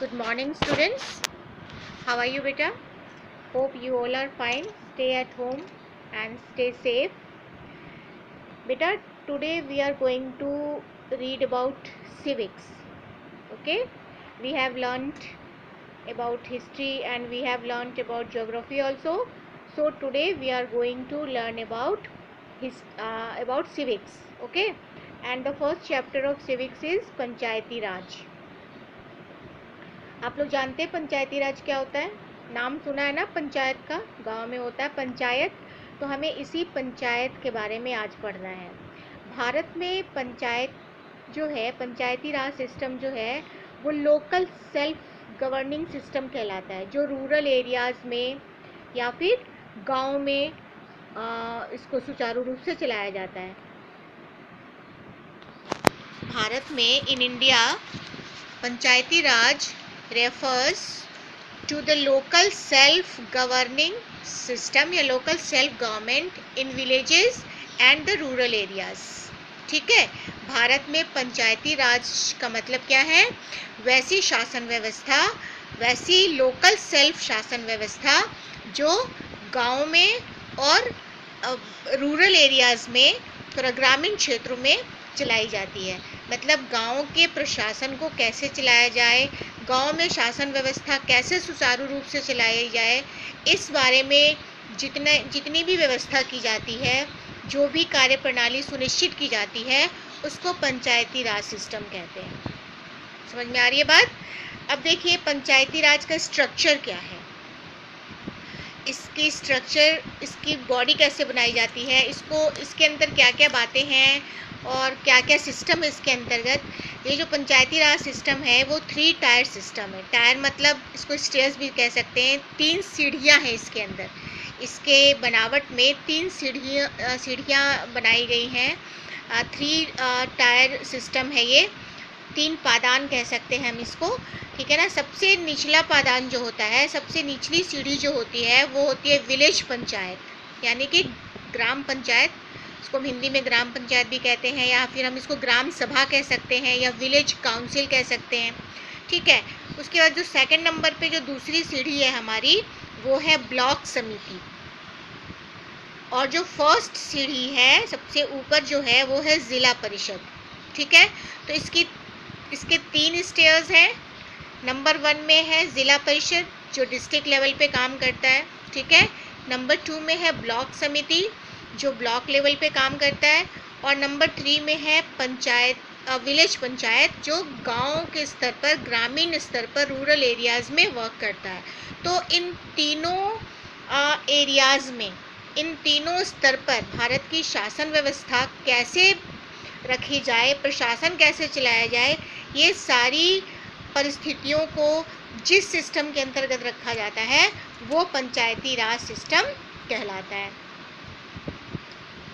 Good morning, students. How are you, beta? Hope you all are fine. Stay at home and stay safe. Beta, today we are going to read about civics. Okay? We have learnt about history and we have learnt about geography also. So today we are going to learn about civics. Okay? And the first chapter of civics is Panchayati Raj. आप लोग जानते हैं पंचायती राज क्या होता है? नाम सुना है ना पंचायत का, गांव में होता है पंचायत। तो हमें इसी पंचायत के बारे में आज पढ़ना है। भारत में पंचायत जो है, पंचायती राज सिस्टम जो है वो लोकल सेल्फ गवर्निंग सिस्टम कहलाता है, जो रूरल एरियाज़ में या फिर गांव में इसको सुचारू रूप से चलाया जाता है। भारत में in India Panchayati Raj refers to the local self-governing system या local self-government in villages and the rural areas। ठीक है, भारत में पंचायती राज का मतलब क्या है? वैसी शासन व्यवस्था, वैसी लोकल सेल्फ शासन व्यवस्था जो गांव में और रूरल एरियाज में, ग्रामीण क्षेत्रों में चलाई जाती है। मतलब गांव के प्रशासन को कैसे चलाया जाए, गांव में शासन व्यवस्था कैसे सुचारू रूप से चलाई जाए, इस बारे में जितनी भी व्यवस्था की जाती है, जो भी कार्य प्रणाली सुनिश्चित की जाती है, उसको पंचायती राज सिस्टम कहते हैं। समझ में आ रही है बात? अब देखिए पंचायती राज का स्ट्रक्चर क्या है, इसकी स्ट्रक्चर, इसकी बॉडी कैसे बनाई जाती है, इसके अंदर क्या क्या बातें हैं और क्या क्या सिस्टम है इसके अंतर्गत। ये जो पंचायती राज सिस्टम है वो 3 टायर सिस्टम है। टायर मतलब इसको स्टेयर्स भी कह सकते हैं। 3 सीढ़ियाँ हैं इसके अंदर। इसके बनावट में 3 सीढ़ियाँ बनाई गई हैं। 3 टायर सिस्टम है ये। 3 पादान कह सकते हैं हम इसको, ठीक है ना। सबसे निचला पादान जो होता है, सबसे निचली सीढ़ी जो होती है वो होती है विलेज पंचायत, यानी कि ग्राम पंचायत। इसको हम हिंदी में ग्राम पंचायत भी कहते हैं, या फिर हम इसको ग्राम सभा कह सकते हैं, या विलेज काउंसिल कह सकते हैं, ठीक है। उसके बाद जो सेकंड नंबर पे जो दूसरी सीढ़ी है हमारी, वो है ब्लॉक समिति। और जो फर्स्ट सीढ़ी है सबसे ऊपर जो है वो है जिला परिषद, ठीक है। तो इसके 3 स्टेयर्स हैं। नंबर 1 में है जिला परिषद जो डिस्ट्रिक्ट लेवल पे काम करता है, ठीक है। नंबर 2 में है ब्लॉक समिति जो ब्लॉक लेवल पे काम करता है, और नंबर 3 में है पंचायत, विलेज पंचायत जो गांव के स्तर पर, ग्रामीण स्तर पर, रूरल एरियाज़ में वर्क करता है। तो इन तीनों एरियाज़ में, इन तीनों स्तर पर भारत की शासन व्यवस्था कैसे रखी जाए, प्रशासन कैसे चलाया जाए, ये सारी परिस्थितियों को जिस सिस्टम के अंतर्गत रखा जाता है वो पंचायती राज सिस्टम कहलाता है।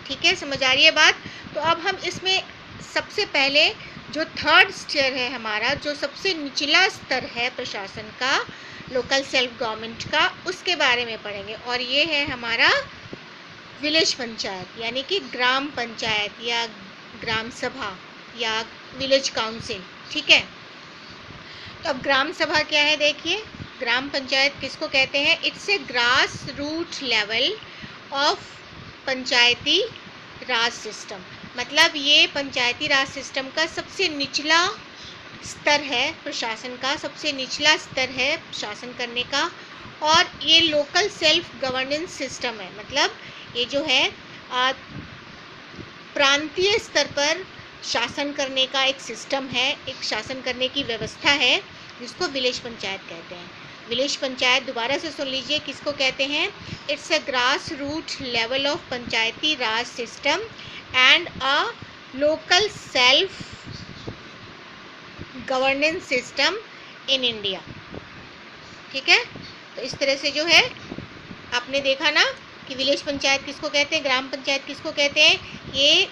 ठीक है, समझ आ रही है बात? तो अब हम इसमें सबसे पहले जो 3rd स्टेयर है हमारा, जो सबसे निचला स्तर है प्रशासन का, लोकल सेल्फ गवर्नमेंट का, उसके बारे में पढ़ेंगे। और ये है हमारा विलेज पंचायत, यानी कि ग्राम पंचायत या ग्राम सभा या विलेज काउंसिल, ठीक है। तो अब ग्राम सभा क्या है देखिए। ग्राम पंचायत किसको कहते हैं? It's a grass root level of Panchayati Raj system. मतलब ये पंचायती राज सिस्टम का सबसे निचला स्तर है प्रशासन का, सबसे निचला स्तर है शासन करने का। और ये लोकल सेल्फ गवर्नेंस सिस्टम है, मतलब ये जो है प्रांतीय स्तर पर शासन करने का एक सिस्टम है, एक शासन करने की व्यवस्था है, जिसको विलेज पंचायत कहते हैं। विलेज पंचायत दोबारा से सुन लीजिए, किसको कहते हैं? It's a grass root level of Panchayati Raj system and a local self governance system in India, ठीक है। तो इस तरह से जो है आपने देखा ना कि विलेज पंचायत किसको कहते हैं, ग्राम पंचायत किसको कहते हैं। ये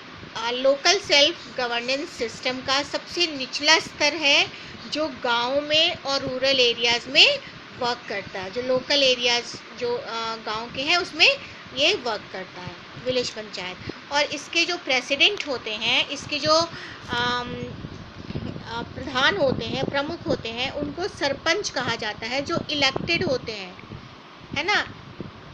लोकल सेल्फ गवर्नेंस सिस्टम का सबसे निचला स्तर है जो गांव में और रूरल एरियाज़ में वर्क करता है। जो लोकल एरियाज़ जो गांव के हैं उसमें ये वर्क करता है विलेज पंचायत। और इसके जो प्रेसिडेंट होते हैं, इसके जो प्रधान होते हैं, प्रमुख होते हैं, उनको सरपंच कहा जाता है, जो इलेक्टेड होते हैं, है ना।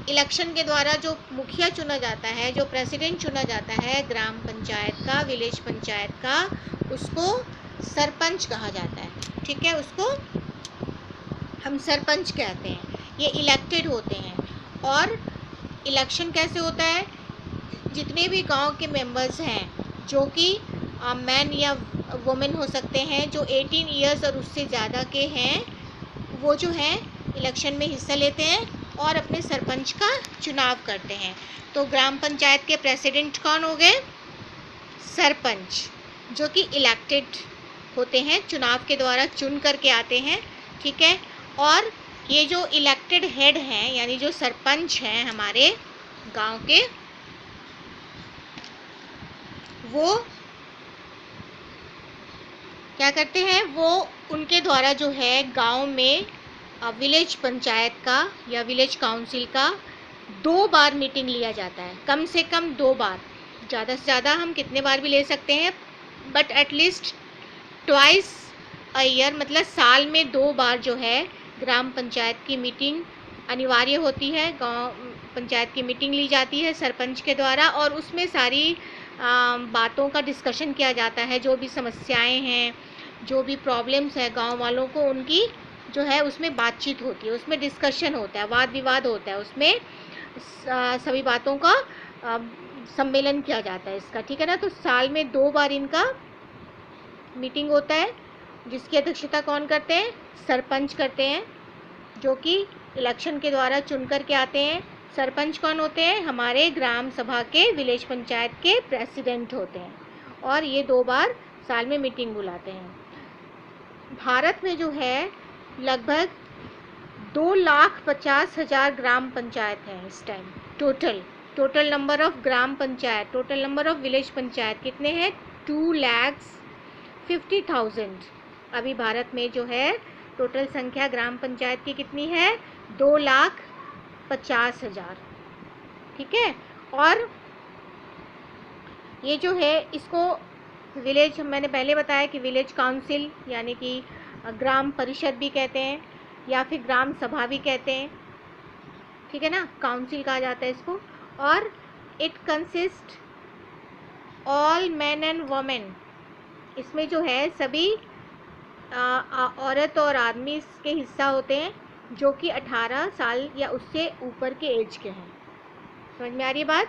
इलेक्शन के द्वारा जो मुखिया चुना जाता है, जो प्रेसिडेंट चुना जाता है ग्राम पंचायत का, विलेज पंचायत का, उसको सरपंच कहा जाता है। ठीक है, उसको हम सरपंच कहते हैं। ये इलेक्टेड होते हैं। और इलेक्शन कैसे होता है? जितने भी गांव के मेंबर्स हैं, जो कि मैन या वुमेन हो सकते हैं, जो 18 इयर्स और उससे ज़्यादा के हैं, वो जो हैं इलेक्शन में हिस्सा लेते हैं और अपने सरपंच का चुनाव करते हैं। तो ग्राम पंचायत के प्रेसिडेंट कौन हो गए? सरपंच, जो कि इलेक्टेड होते हैं, चुनाव के द्वारा चुन करके आते हैं। ठीक है, और ये जो इलेक्टेड हेड हैं, यानी जो सरपंच हैं हमारे गांव के, वो क्या करते हैं? वो उनके द्वारा जो है गांव में विलेज पंचायत का या विलेज काउंसिल का 2 बार मीटिंग लिया जाता है, कम से कम 2 बार। ज़्यादा से ज़्यादा हम कितने बार भी ले सकते हैं, but at least twice a year, मतलब साल में 2 बार जो है ग्राम पंचायत की मीटिंग अनिवार्य होती है। गांव पंचायत की मीटिंग ली जाती है सरपंच के द्वारा, और उसमें सारी बातों का डिस्कशन किया जाता है। जो भी समस्याएं हैं, जो भी प्रॉब्लम्स है गांव वालों को, उनकी जो है उसमें बातचीत होती है, उसमें डिस्कशन होता है, वाद विवाद होता है, उसमें सभी बातों का सम्मेलन किया जाता है इसका। ठीक है ना। तो साल में 2 बार इनका मीटिंग होता है, जिसकी अध्यक्षता कौन करते हैं? सरपंच करते हैं, जो कि इलेक्शन के द्वारा चुन करके आते हैं। सरपंच कौन होते हैं? हमारे ग्राम सभा के, विलेज पंचायत के प्रेसिडेंट होते हैं, और ये 2 बार साल में मीटिंग बुलाते हैं। भारत में जो है लगभग 2,50,000 ग्राम पंचायत हैं इस time. Total number of gram panchayat, total number of village panchayat कितने हैं? 2,50,000। अभी भारत में जो है टोटल संख्या ग्राम पंचायत की कितनी है? 2,50,000। ठीक है। और ये जो है, इसको विलेज, मैंने पहले बताया कि विलेज काउंसिल यानी कि ग्राम परिषद भी कहते हैं, या फिर ग्राम सभा भी कहते हैं। ठीक है ना, काउंसिल कहा जाता है इसको। और it consist all man and women. इसमें जो है सभी औरत और आदमी इसके हिस्सा होते हैं, जो कि 18 साल या उससे ऊपर के एज के हैं। समझ में आ रही बात?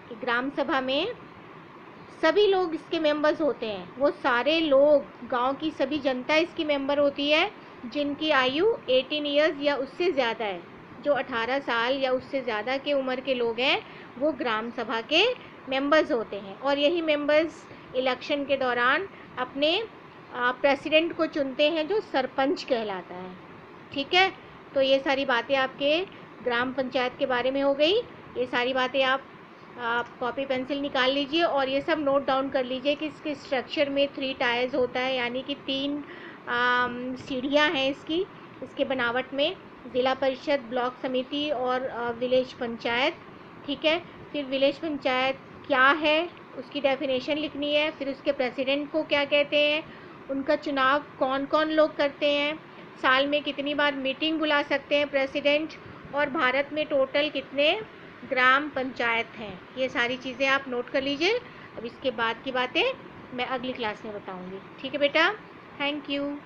कि ग्राम सभा में सभी लोग इसके मेंबर्स होते हैं। वो सारे लोग, गांव की सभी जनता इसकी मेंबर होती है, जिनकी आयु 18 इयर्स या उससे ज़्यादा है। जो 18 साल या उससे ज़्यादा के उम्र के लोग हैं, वो ग्राम सभा के मेंबर्स होते हैं। और यही मेंबर्स इलेक्शन के दौरान अपने प्रेसिडेंट को चुनते हैं, जो सरपंच कहलाता है। ठीक है। तो ये सारी बातें आपके ग्राम पंचायत के बारे में हो गई। ये सारी बातें आप कॉपी पेंसिल निकाल लीजिए और ये सब नोट डाउन कर लीजिए कि इसके स्ट्रक्चर में 3 टायर्स होता है, यानी कि 3 सीढ़ियाँ हैं इसके बनावट में। ज़िला परिषद, ब्लॉक समिति और विलेज पंचायत। ठीक है। फिर विलेज पंचायत क्या है, उसकी डेफिनेशन लिखनी है। फिर उसके प्रेसिडेंट को क्या कहते हैं, उनका चुनाव कौन कौन लोग करते हैं, साल में कितनी बार मीटिंग बुला सकते हैं प्रेसिडेंट, और भारत में टोटल कितने ग्राम पंचायत हैं। ये सारी चीज़ें आप नोट कर लीजिए। अब इसके बाद की बातें मैं अगली क्लास में बताऊंगी। ठीक है बेटा, थैंक यू।